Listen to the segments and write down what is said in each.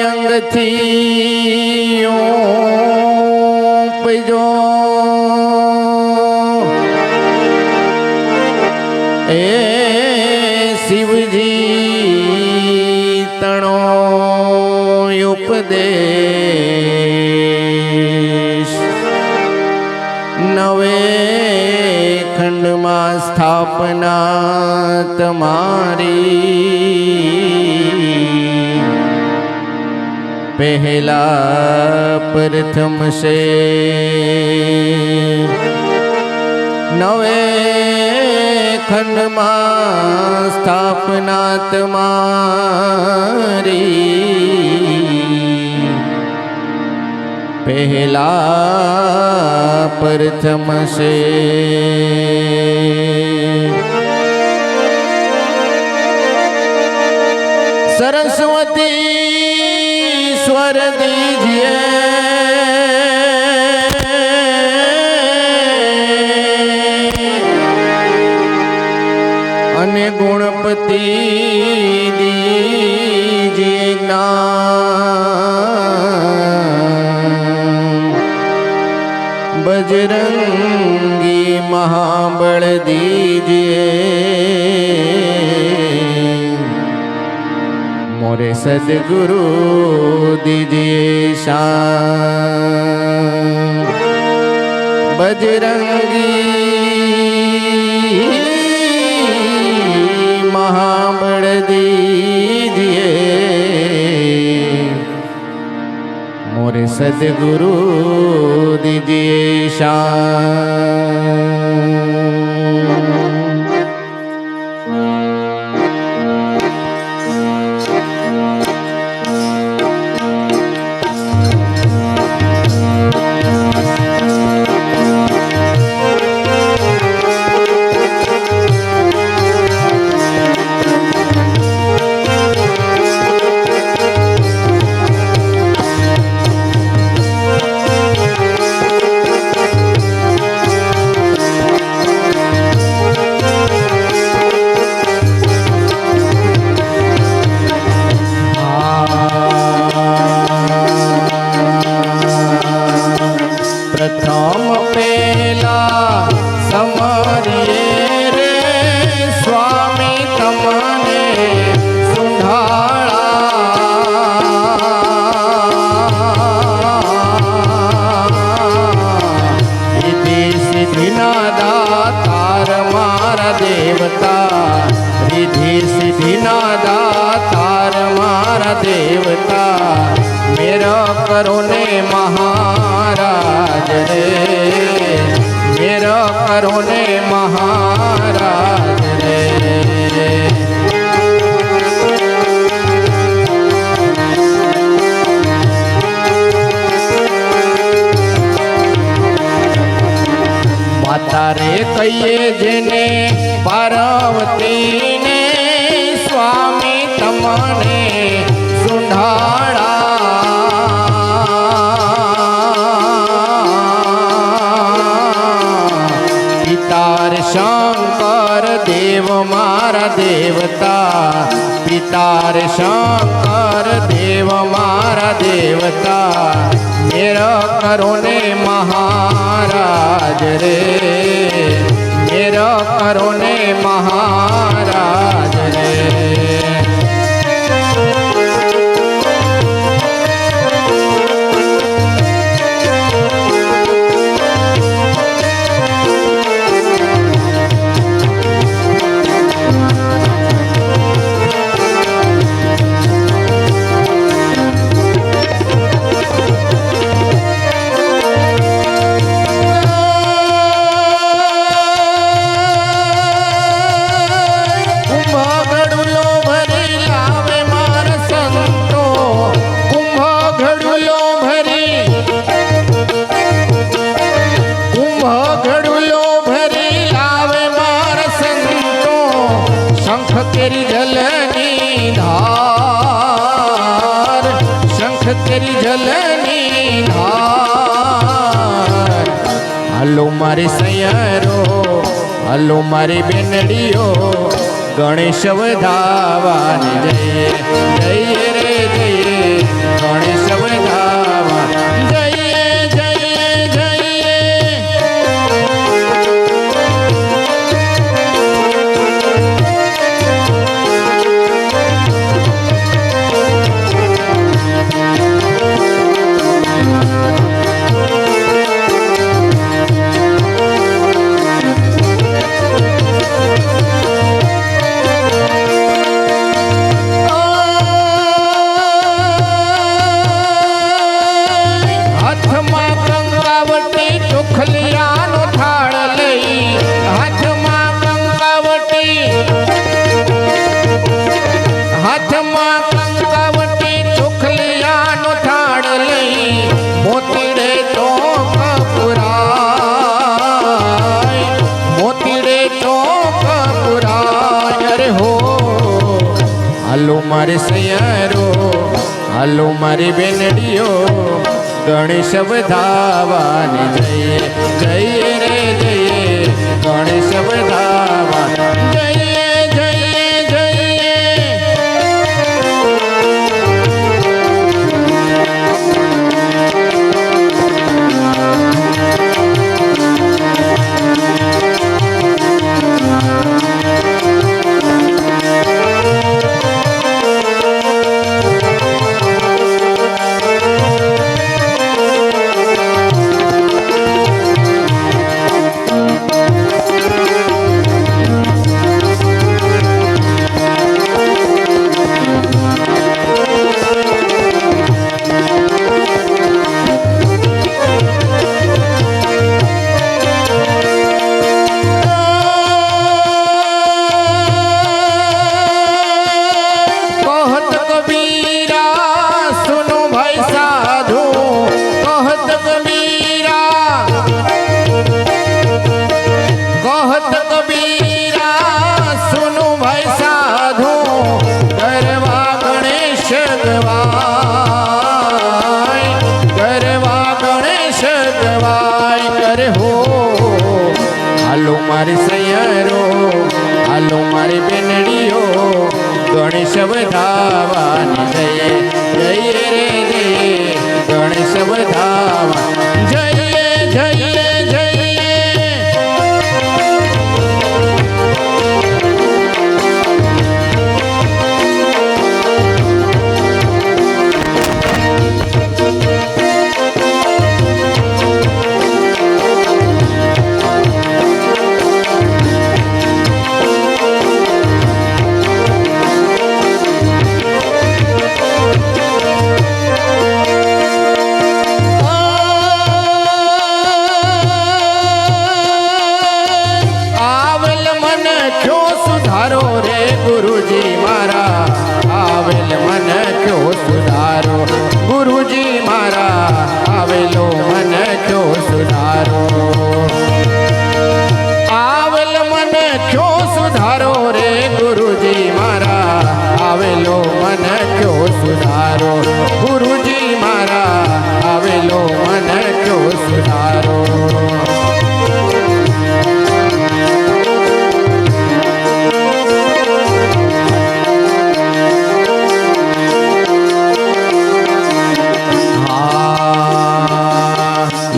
અંગથી ઉપજો એ શિવજી તણો ઉપદેશ નવે ખંડમાં સ્થાપના તમારી પહેલા પ્રથમ સે નવે ખંડમાં સ્થાપના તમારી પહેલા પ્રથમ સે સરસ્વતી स्वर दीजिए अने गुणपति दीजिए ज्ञान बजरंगी महाबल दीजिए मोरे सदगुरु दीजिए शान बजरंगी महाबल दीजिए मोरे सदगुरु दीजिए शान। प्रथम पेला समरिए रे स्वामी तमने सुंढाड़ा रिद्धि सिद्धि ना दातार मारा देवता रिद्धि सिद्धि ना दातार मारा देवता मेरा करो ने महाराज रे मेरा करो ने महाराज रे। माता रे कहिए जेने पार्वती ने स्वामी तमने सुंढाड़ा पितार शंकर देव मारा देवता पितार शंकर देव मारा देवता मेरा करो ने महाराज रे मेरा करो ने महाराज रे। तेरी झलनी धार। हालो मारी सैयरो, हालो मारी बेनड़ियो, गणेश वधावान जय जय रे जय, गणेश वधावान जय जय जय। हालो मारे सैयरो, हालो मारी बेनड़ियो, गणेश वधावान जय जय रे जय, गणेश वधावान जय जय जय। हालो मारी सैयरो, हालो मारी बेनड़ियो, गणेश वधावान जय जय रे जय, गणेश वधावान जय जय जय। गुरुजी मारा आवेल मन क्यों सुधारो, गुरुजी मारा आवेलो मन क्यों सुधारो, आवेल मन क्यों सुधारो रे गुरुजी मारा आवेलो मन क्यों सुधारो, गुरुजी मारा आवेलो मन क्यों सुधारो।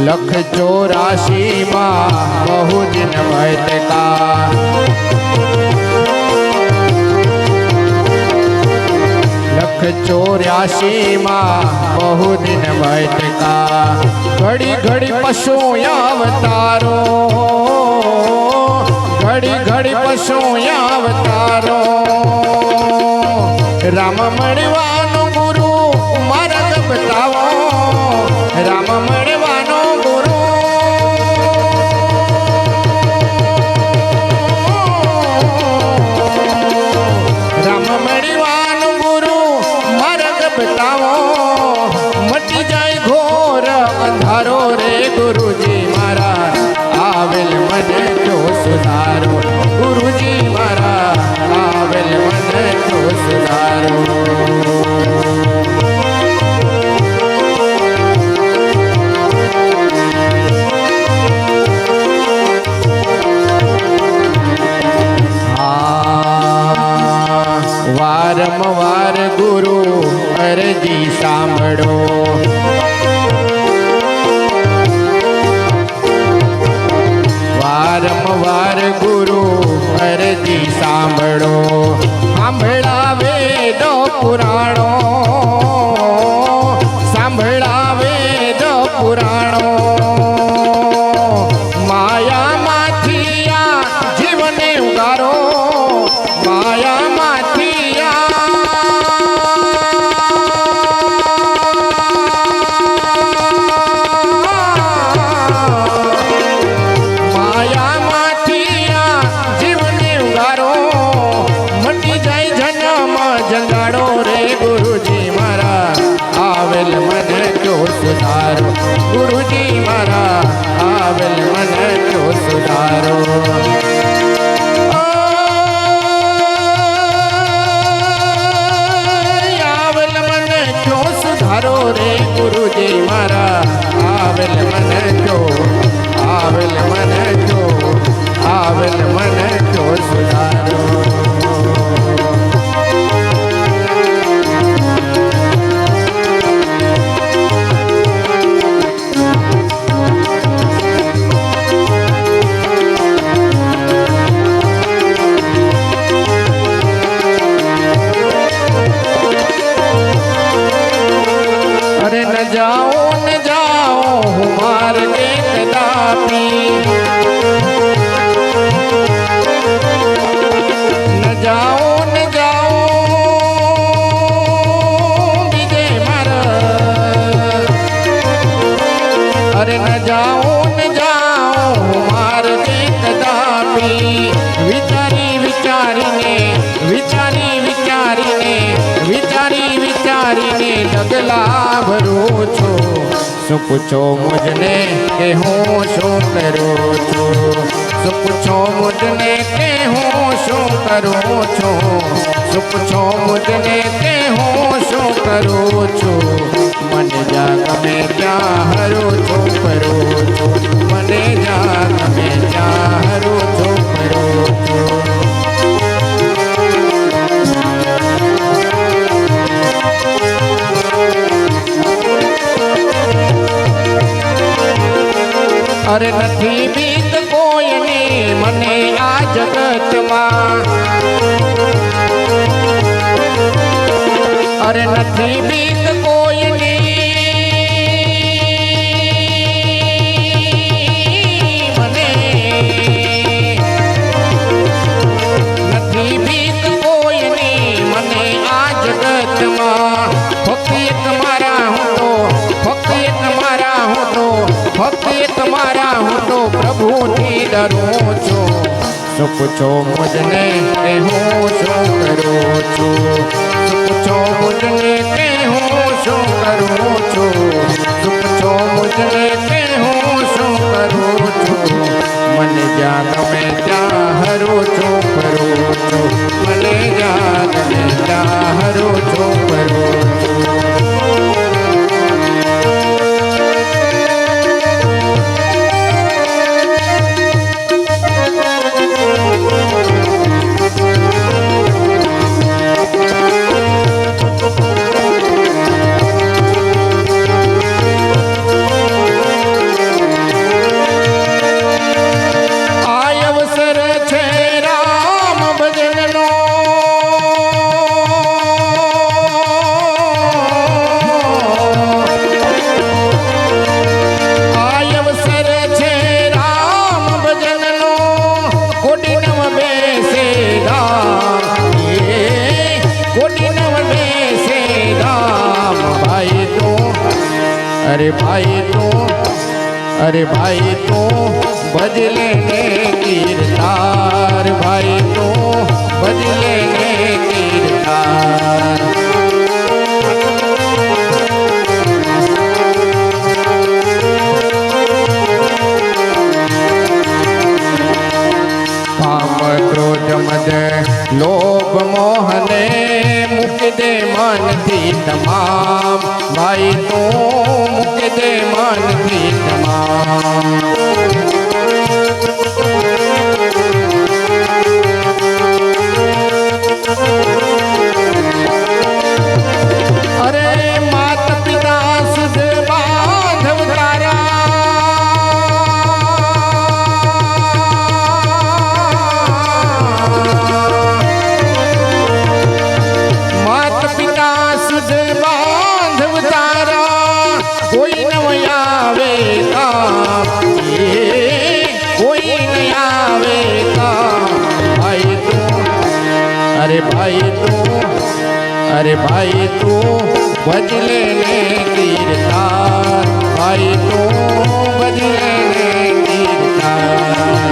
लख 84 बहु दिन भैत का, लख 84 बहु दिन भैत का, घड़ी घड़ी पशु अवतारो, घड़ी घड़ी पशु अवतारो, राम मणिवानो गुरु मार्ग बतावो, राम मणिवानो गुरु, राम मणिवानो गुरु मार्ग बतावो, मटी जाए घोर अंधारो रे गुरुजी मारा आवेल मन क्यों सुधारो, गुरुजी मारा आवेल मन क्यों सुधारो। વારંવાર ગુરુ અરજી સાંભળો. વારંવાર ગુરુ અરજી સાંભળો. સાંભળા વેદ પુરાણો, સાંભળા વેદ પુરાણો. માયામાંથી આ જીવને ઉગારો, માયામાંથી જંગાડો રે ગુરુજી મારા, આવેલ મને જો સુધારો. ગુરુજી મારા આવેલ મને જો સુધારો. આવેલ મને જો સુધારો રે ગુરુજી મારા, આવેલ મને જો, આવેલ મને જો, આવેલ મને જો સુધારો. न जाओ हूँ मार्गे कदापि, न जाओ विजय मारा. अरे न जाओ हूँ मार्गे कदापि. विचारी विचारीने, विचारी विचारीने, विचारी विचारीने डगला भरू છું. શું પૂછો મુજને કે હું શું કરું છું? શું પૂછો મુજને કે હું શું કરું છું? શું પૂછો મુજને કે હું શું કરું છું? મને જા ગમે ત્યાં હરું છું કરું છું. મને જા ગમે ત્યાં હરું છું કરું છું. અરે નથી બીક કોઈની મને આ જગતમાં. અરે નથી બીક કોઈની મને, નથી બીક કોઈની મને આ જગતમાં. ફક્ત એક મારા હું તો, ફક્ત એક મારા હું તો, ફક્ત એક મારા હું તો પ્રભુથી ડરું છું. શું પૂછો મુજને કે હું શું કરું છું? શું પૂછો મુજને કે હું શું કરું છું? શું પૂછો મુજને કે હું શું કરું છું? મને જ્યાં ગમે ત્યાં હરું છું કરું છું. મને જ્યાં ગમે ત્યાં હરું છું કરું છું. अरे भाई तू, अरे भाई तू बजले ने कीर्तार. भाई तू बजले ने कीर्तार. काम क्रोध मद लोभ मोहने मुक दे मन थी तमाम. भाई तू मुक दे मन थी तमाम. से बांधव तारा कोई न आवे काम कोई न आवे काम भाई तू अरे भाई तू अरे भाई तू बजले ने तीर तार भाई तू बजले ने तीर तार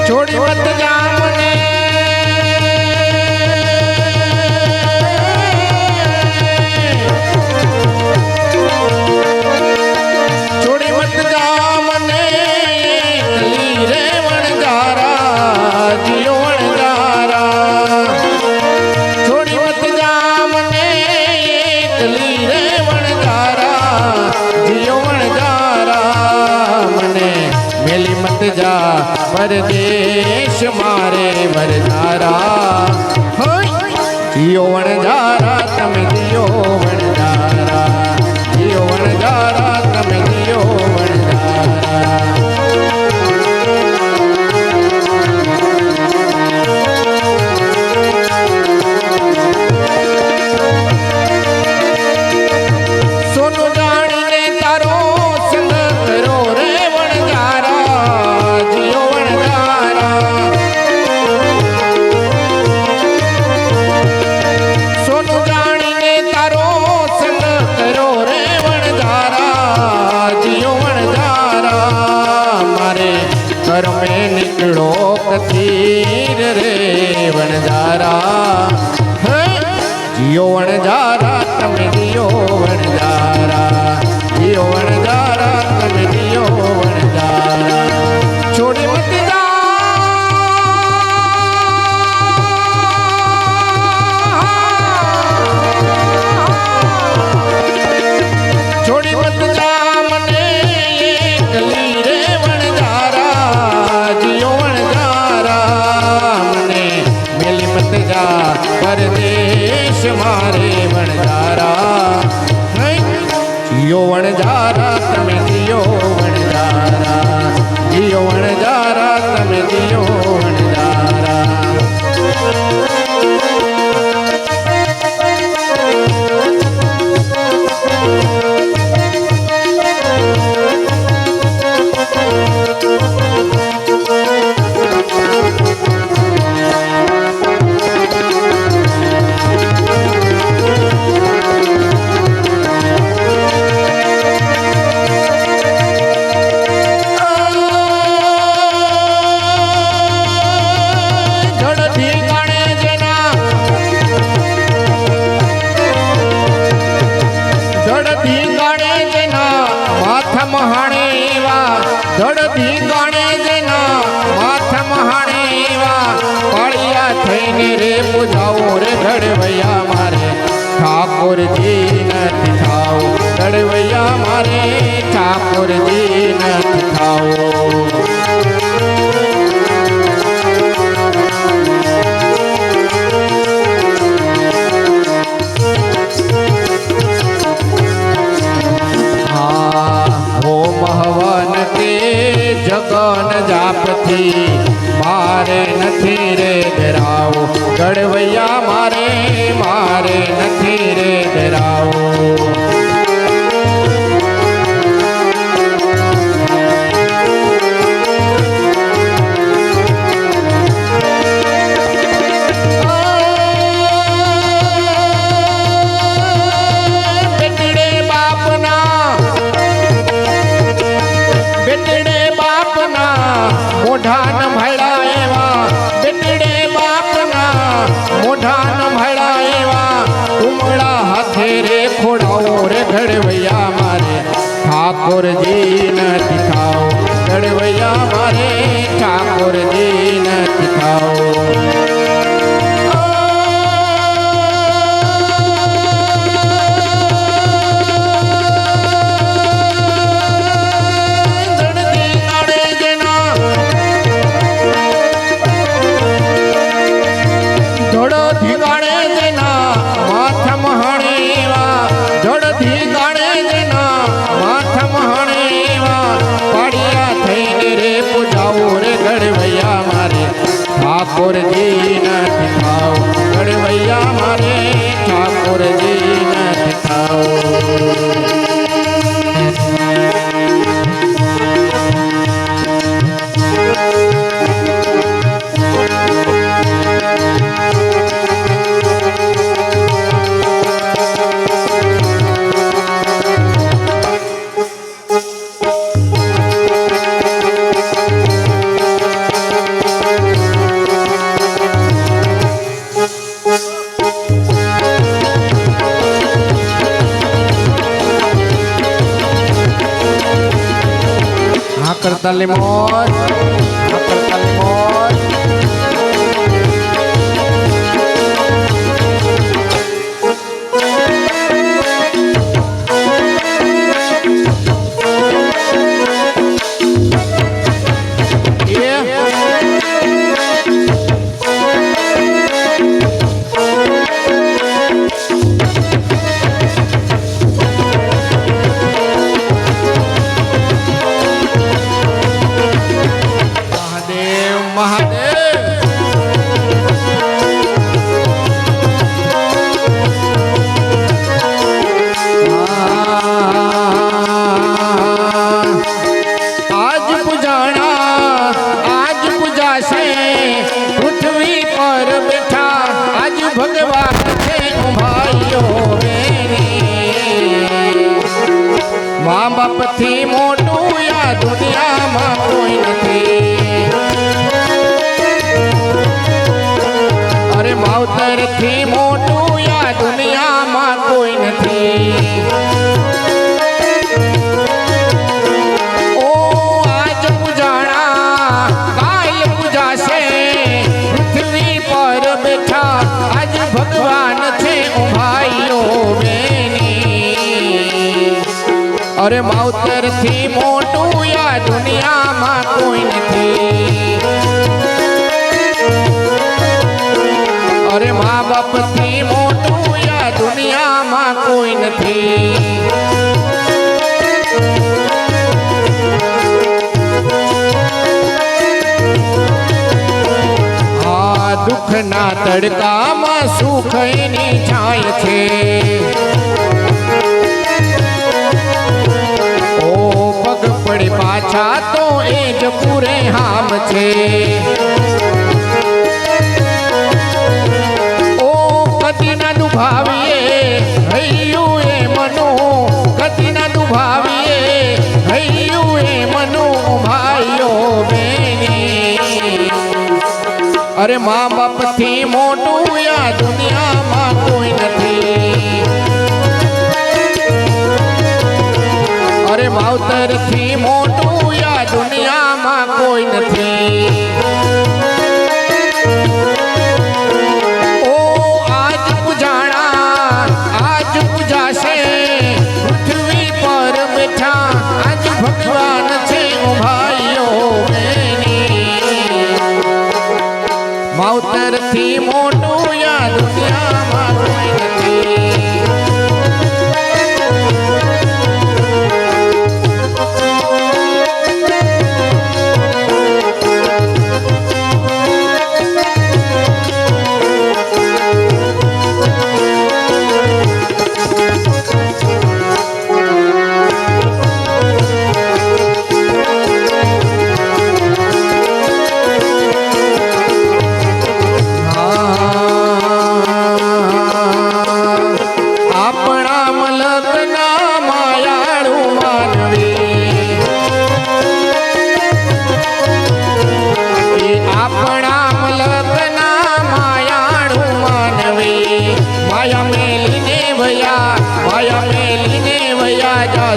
छोड़ी मत जा मने छोड़ी मत जा मने कली रे वणजारा जियो वणजारा छोड़ी मत जा मने कली रे वणजारा जियो वणजारा मने मेली मत जा परदेश मारे वरदारा जियो वणजारा तमे जियो वणजारा जियो वणजारा तमे जियो वणजारा सोनू जानी ने तारो संग करो रे वणजारा जियो वणजारा सोनू जानी ने तारो संग करो रे वणजारा जियो वणजारा मारे घर में निकलो कतीर रे वणजारा जियो वणजारा तमे जियो वणजारा जियो वणजारा तमे जियो वणजारा छोड़ी मत जा छोड़ी मत जा मने कली रे वणजारा जियो वणजारा मने मेली मत जा परदेश मारे वणजारा जियो वणजारा तमे जियो वणजारा जियो वणजारा तमे जियो वणजारा ધડતી ગાણે જેના માથમ હાણેવા પાળિયા થઈને રે પૂજાવો રે ધડવૈયા મારે ઠાકોરજી નથી થાઓ ધડવૈયા મારે ઠાકોરજી નથી થાઓ જગન જાપથી મારે નથી રે ડરાવો ગડવૈયા મારે નથી રે ડરાવો મોઢાન ભળા એવા બેટડે બાપના મોઢાન ભળા એવા ઉમળા હાથે રે ખોડાવો રે ઘડવૈયા મારે ઠાકોરજી નથી થાઓ ઘડવૈયા મારે ઠાકોરજી નથી થાઓ ઘડવૈયા મારે ઠાકોરજી નથી થાવ ઘડવૈયા મારે ઠાકોરજી નથી થાવ કરતાલી મોજ કરતાલી મોજ મા બાપથી મોટું આ દુનિયામાં કોઈ નથી અરે માવતરથી મોટું આ દુનિયામાં કોઈ નથી ઓ આજ પૂજાણા કાલ પૂજાશે પૃથ્વી પર બેઠા આજ ભગવાન છે ભાઈઓ અરે માવતર થી મોટું આ દુનિયામાં કોઈ નથી અરે મા બાપ થી મોટું આ દુનિયામાં કોઈ નથી આ દુઃખના તડકામાં સુખ એની છાય છે પડે પાછા તો એ જ પૂરે હામ છે ઓ કદી ના દુભાવીએ હૈયું એ મનો કદી ના દુભાવીએ હૈયું એ મનો ભાઈઓ બેની અરે મા બાપ થી મોટું આ દુનિયામાં કોઈ નથી અરે માવતર થી મોટું આ દુનિયામાં કોઈ નથી ઓ આજ પૂજાણા આજ પૂજાશે પૃથ્વી પર બેઠા આજ ભગવાન છે ભાઈઓ માવતર થી મોટું આ દુનિયામાં કોઈ નથી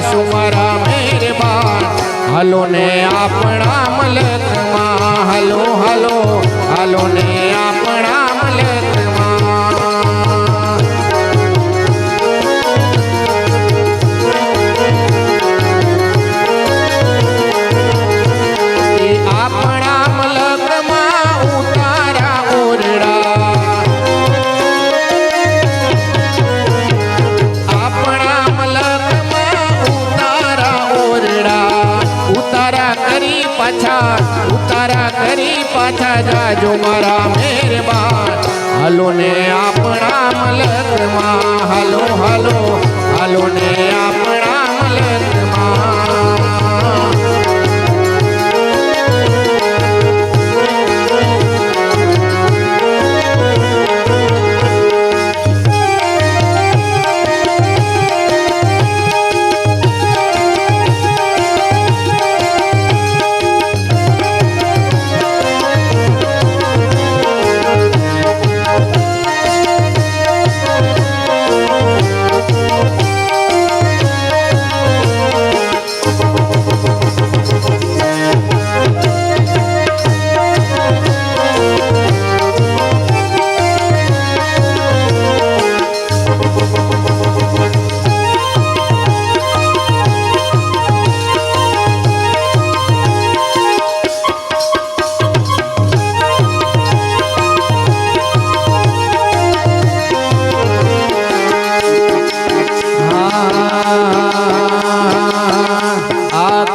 સુમારા મેરબાન હલો ને આપણા મલકમાં હલો હલો હલો ને આપણા મલકમાં આપણા મલકમાં ઉતારા ઓરડા આપણા મલકમાં ઉતારા કરી પાછા ઉતારા પાછા જાજો મારા મહેરબાન હાલો ને આપણા મલકમાં હાલો હાલો હાલો ને આપણા મલકમાં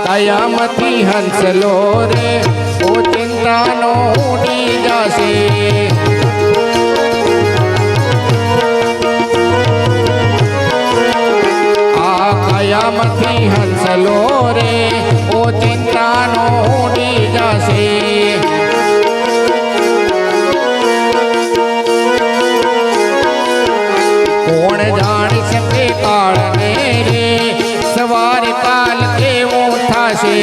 કયામતી હંસલો રે ઓ ચિંતાનો ઉડી જશે આ કયામતી હંસલો રે ઓ ચિંતાનો ઉડી જશે કોણ જાણી શકે કાળને રે સવારે કાલ કેવો થશે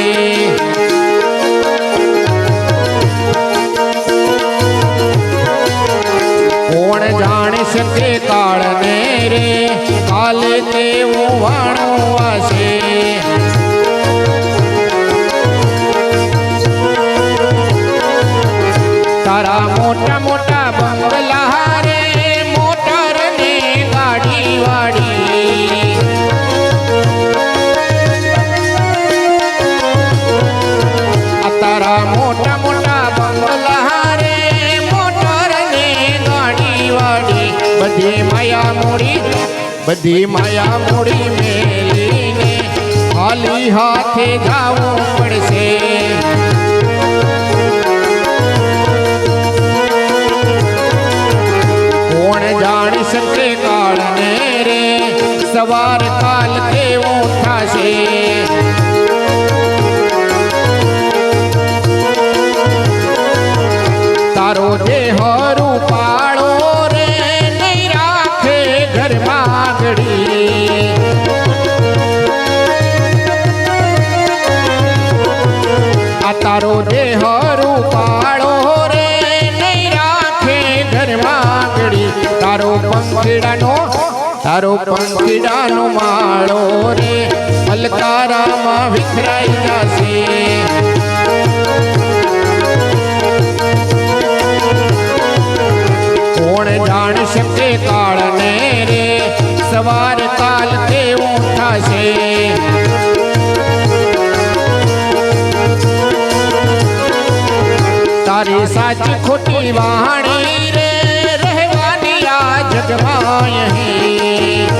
કોણ જાણી શકે કાળને રે કાલે કેવો વાણો હશે તારા મોટા મોટા બંગલા રે મોટર ને ગાડી વાડી તારા મોટા મોટા બંગલા રે મોટર ને ગાડી વાડી બધી માયા મૂડી મેલીને ખાલી હાથે જાવું પડશે કોણ જાણી શકે કાળને રે સવાર કાલ કેવો થશે તારો દેહ રૂપાળો રે નહીં રાખે ઘરમાં ઘડી આ તારો દેહ રૂપાળો રે નહીં રાખે ઘરમાં ઘડી તારો પંખીડાનો માળો રે અલકારામાં વિખરાઈ જશે કોણ જાણ શકે કાળને રે સવાર કાલ કેવું થશે તારી સાચી ખોટી વાણી રે રહેવાની આ જગમાં અહીં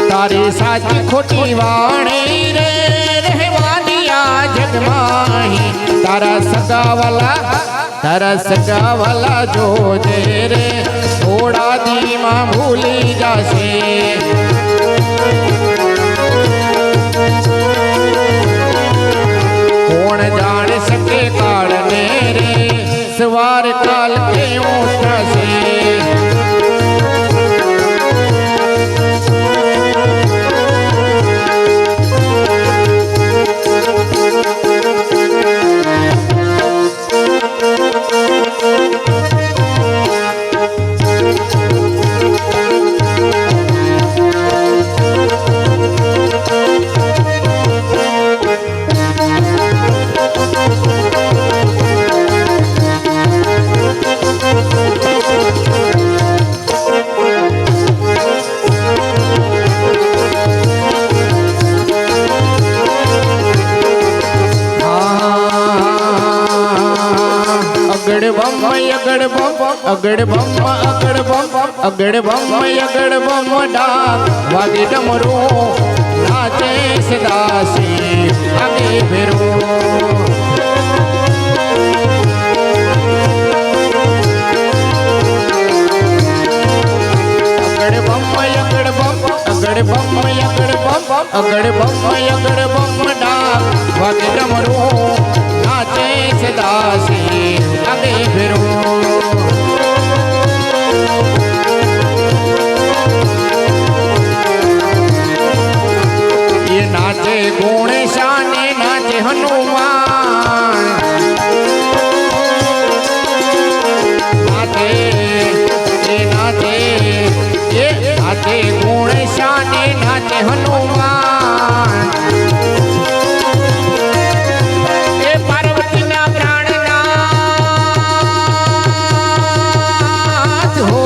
તારી સાચી ખોટી વાણી રે રહેવાની આ જગમાં અહીં તારા સગાવાલા જોજે રે થોડા દીમાં ભૂલી જશે કોણ જાણે શકે કાળને રે સવાર કાલ કેવો થશે અગડ બમ ડાક વાગે ડમરો નાચે સદાશિવ आगे भेरो अगड़ बम अगड़ बम अगड़ बम अगड़ बम डाक वागे डमरू नाचे सदासी आगे भेरो नाचे गुणेशाने नाचे हनुमान नाचे ये नाचे ये नाचे गुणेशाने नाचे हनुमान ये पार्वती ना प्राणनाथ हो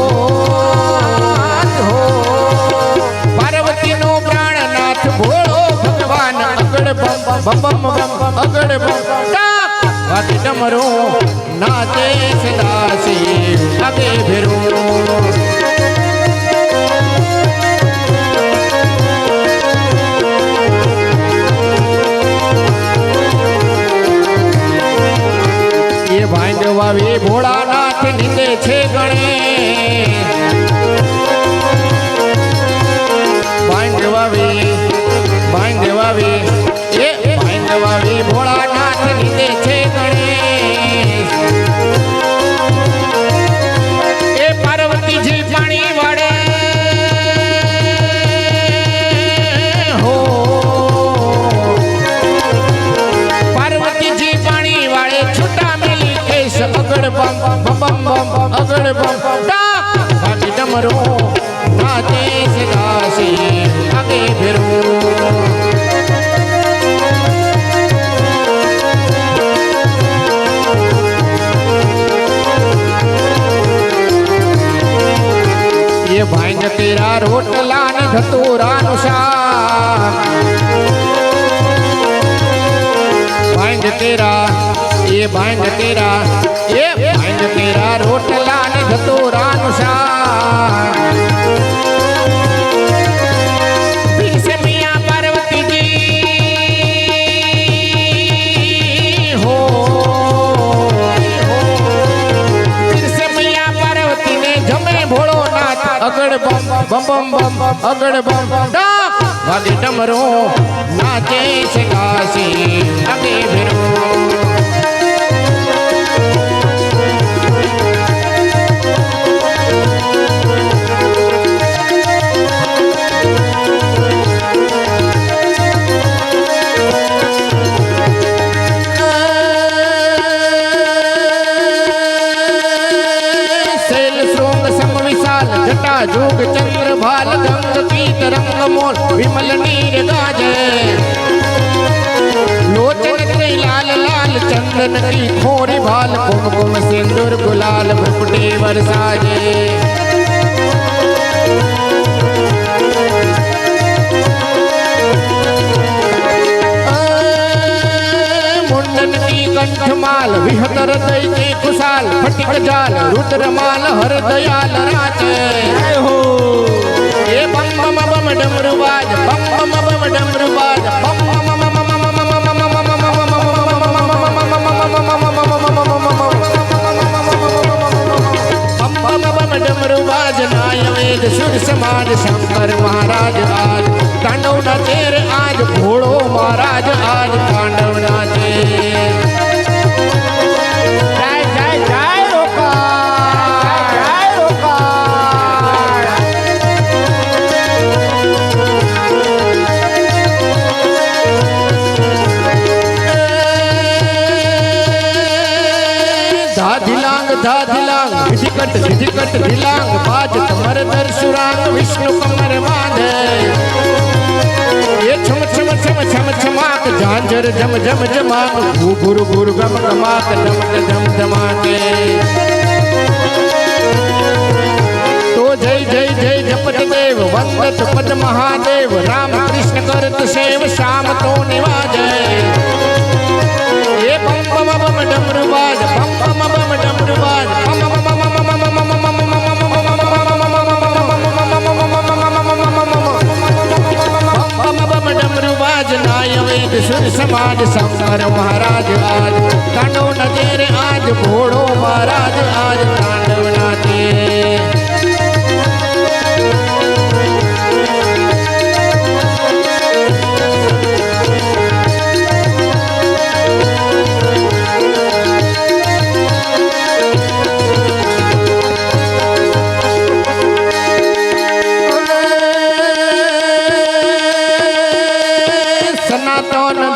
पार्वती नो प्राणनाथ भोळो अगड़ बम बम बम अगड़ बम वागे डमरू नाचे सदासी आगे भेरो ये भांगवावी भोळानाथ निंदे छे गणे भांगवावी ये भांगवावी भोळानाथ निंदे छे गणेश ये पार्वती जी पाणी वाड़े हो पार्वती जी पाणी वाड़े छुटा मिली केस अगड़ बम बम बम अगड़ बम भागी डमरू नाचे सदासी आगे भेरो ये भांग तेरा रोटला ने धतूरा नुशाक भांग तेरा ये भांग तेरा रोटला ने धतूरा नुशाक फिर से मियां पार्वती जी हो फिर से मियां पार्वती ने जमे भोळो अगड़ बम बम बम अगड़ बम वागे डमरू नाचे सदासी आगे भेरो जोग चंद्र भाल गंग की तरंग मोल विमल नीर गाजे लोचन के लाल लाल चंदन की खोरी भाल कुमकुम सिंदूर गुलाल भुपटे बरसाजे मुंडन की कंठमाल विहतर दैते कुशाल फटिक जाल रुद्रमाल हर दयाल राजे ये बम बम बम डमरुबाज बम बम बम डमरुबाज बम बम बम डमरुबाज नाय वेद सुर समाज शंकर महाराज आज तांडव नाचे आज भोळो महाराज आज तांडव नाचे धाधिलांग विधिकट ढिलांग बाज कमर दर सुरांग विष्णु कमर बांधे ये छम छम छम छम छमाक झांझर झम झम झमाक गुरु गुरु गम गमाक धम धम धमाके तो जय जय जय जपत देव वंदत पद महादेव राम कृष्ण करत सेव श्याम तो निवाजे ये बम बम बम डमरुबाज बम बम बम डमरुबाज बम बम बम बम डमरुबाज नाय वे વેદ સુર સમાજ શંકર મહારાજ આજ તાંડવ નાચે રે આજ ભોળો મહારાજ આજ તાંડવ નાચે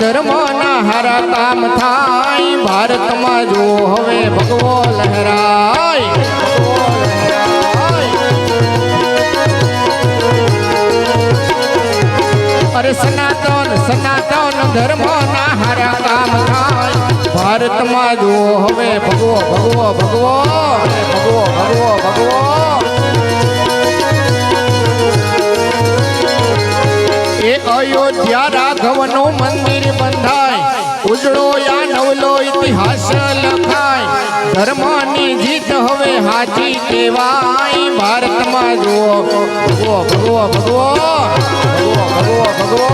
ધર્મ ના હારા કામ થાય ભારતમાં જો હવે ભગવો લહેરાય અરે સનાતન સનાતન ધર્મ ના હારા કામ થાય ભારતમાં જો હવે ભગવો ભગવો ભગવો ભગવો ભગવો ભગવો એ અયોધ્યા રાઘવનું મંદિર બંધાય ઉજળો યા નવલો ઇતિહાસ લખાય ધર્મની જીત હવે હાજી કહેવાય ભારતમાં જુઓ ભગવો ભગવો ભગવો ભગવો ભગવો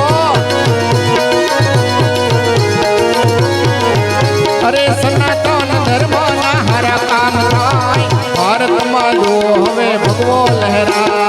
અરે સનાતન ધર્મના હારા કામ થાય ભારતમાં જુઓ હવે ભગવો લહેરાય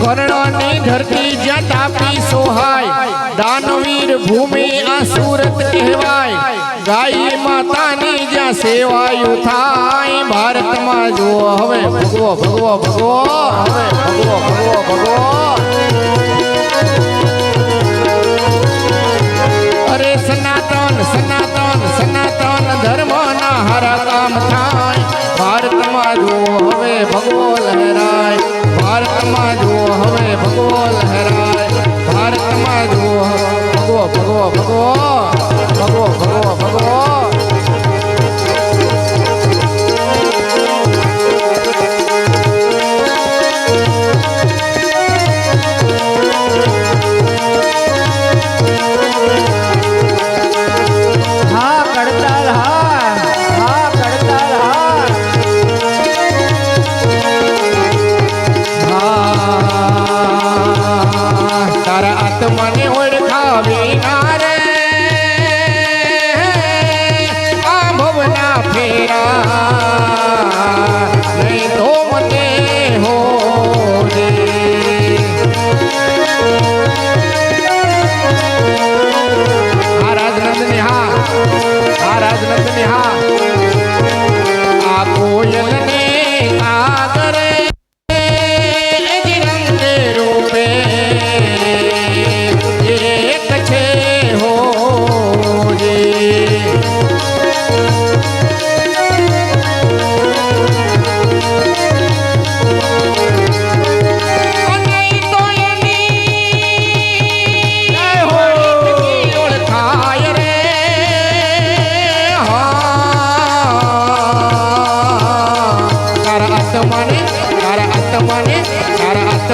કર્ણની ધરતી જ્યાં તાપી સોહાય દાનવીર ભૂમિ આ સુરત કહેવાય ગાય માતાની જ્યાં સેવાયું થાય ભારતમાં જો હવે ભગવો ભગવો ભગવો હવે ભગવો ભગવો ભગવો અરે સનાતન સનાતન સનાતન ધર્મના હારા કામ થાય ભારતમાં જો હવે ભગવો લહેરાય ભારતમાં જો હવે ભગવો લહેરાય ભારતમાં જો ભગવો ભગવો ભગવો ભગવો ભગવો ભગવો હા કડતાલ હા હા કડતાલ હા તારા આત્માને ઓળખાવી ના રે આ ભવના ફેરા નહીં તો મને હો રે આ રાજનંદની હા રાજનંદની હા આ કોયલને આગળ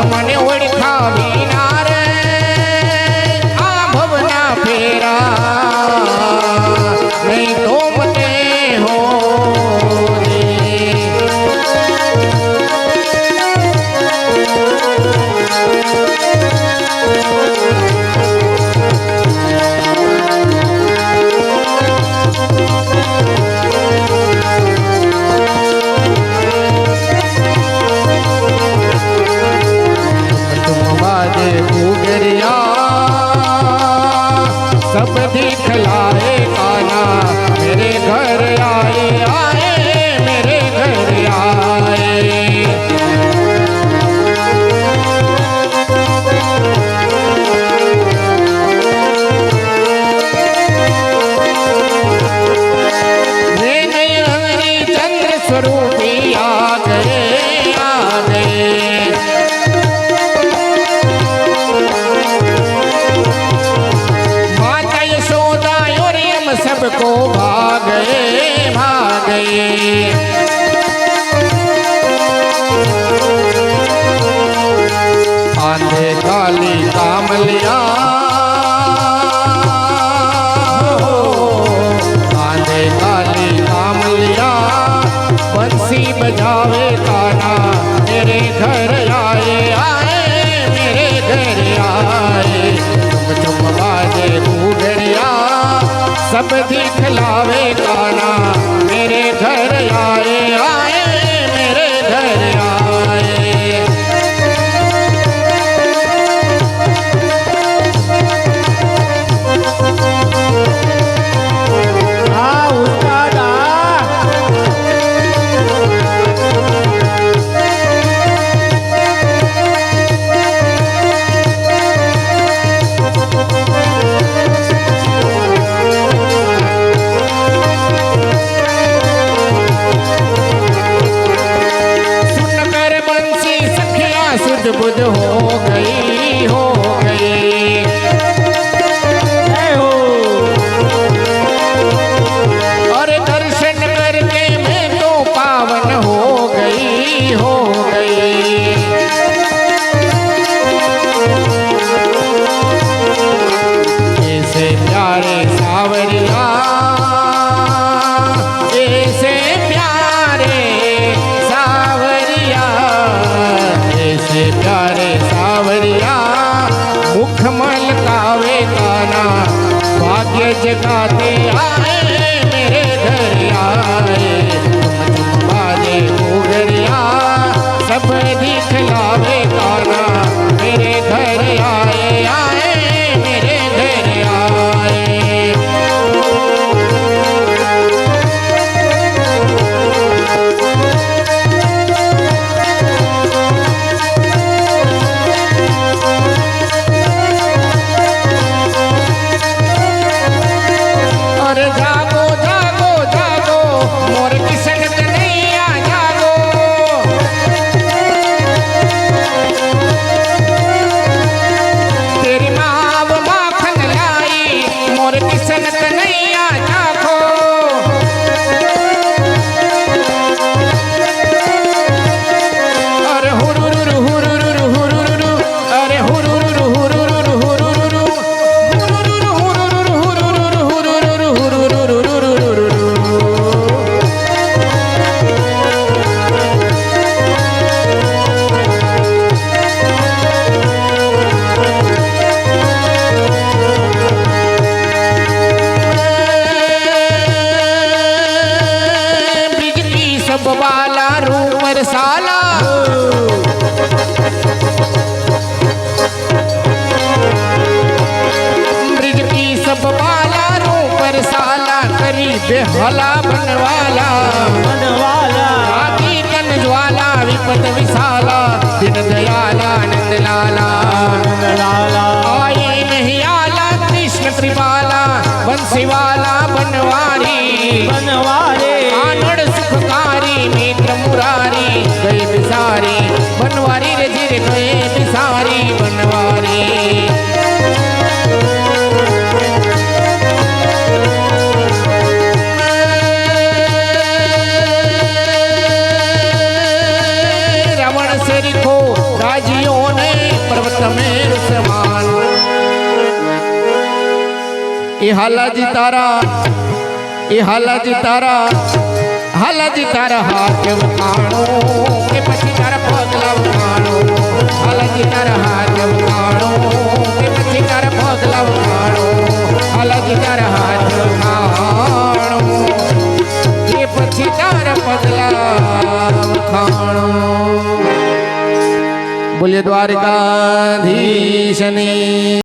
મને ઓળખાવી ના રે આ ભવના ફેરા નહીં તો મને હો सब दिखलावे काना मेरे घर आए आए मेरे घर आए। हाँ उस्ताद सुनकर बंसी सखियां सुध बुध हो गई हो गई। जय हो और दर्शन करके मैं तो पावन हो गई हो गई। ऐसे प्यारे सावरिया ऐसे प्यारे सावरिया ऐसे प्यारे सावरिया मुखमल कावे काना भाग्य जगाते आए मेरे घर आए। बाजे उगरिया सब दिखलावे काना मेरे घर आए आए मेरे घर आए। और जागो जागो जागो मोर किशन कन्हैया जागो। तेरी माँ वो माखन लाई मोर किशन कन्हैया जागो। अरे हुरुरुरु हुरुरुरु हुरुरुरु अरे हुरुरुरु हुरुरुरु हुरुरुरु हुरुरुरु हुरुरुरु हुरुरुरु हुरुरुरु हुरुरुरु। ब्रिज की सब वाला रूमर साला ब्रिज की सब वाला रूपर साला करी बेहला बनवाला। बनवाला आदि कन ज्वाला विपत विशाला दिन दयाला नंद लाला। लाला आए नहीं आला कृष्ण त्रिबाला बंसीवाला बनवारी। बनवाले आनड़ सुखकारी मित्र मुरारी गए बिसारी बनवारी रे जिर गए बिसारी बनवारी। रावण से रिखो राजियों ने पर्वत में समान। એ હાલાજી તારા હાલાજી તારા હાથ વખાણો કે પછી તારા પગલા વખાણો। હાલાજી તારા હાથ વખાણો કે પછી તારા પગલા વખાણો। હાલાજી તારા હાથ વખાણો કે પછી તારા પગલા વખાણો। બોલે દ્વારકાધીશની।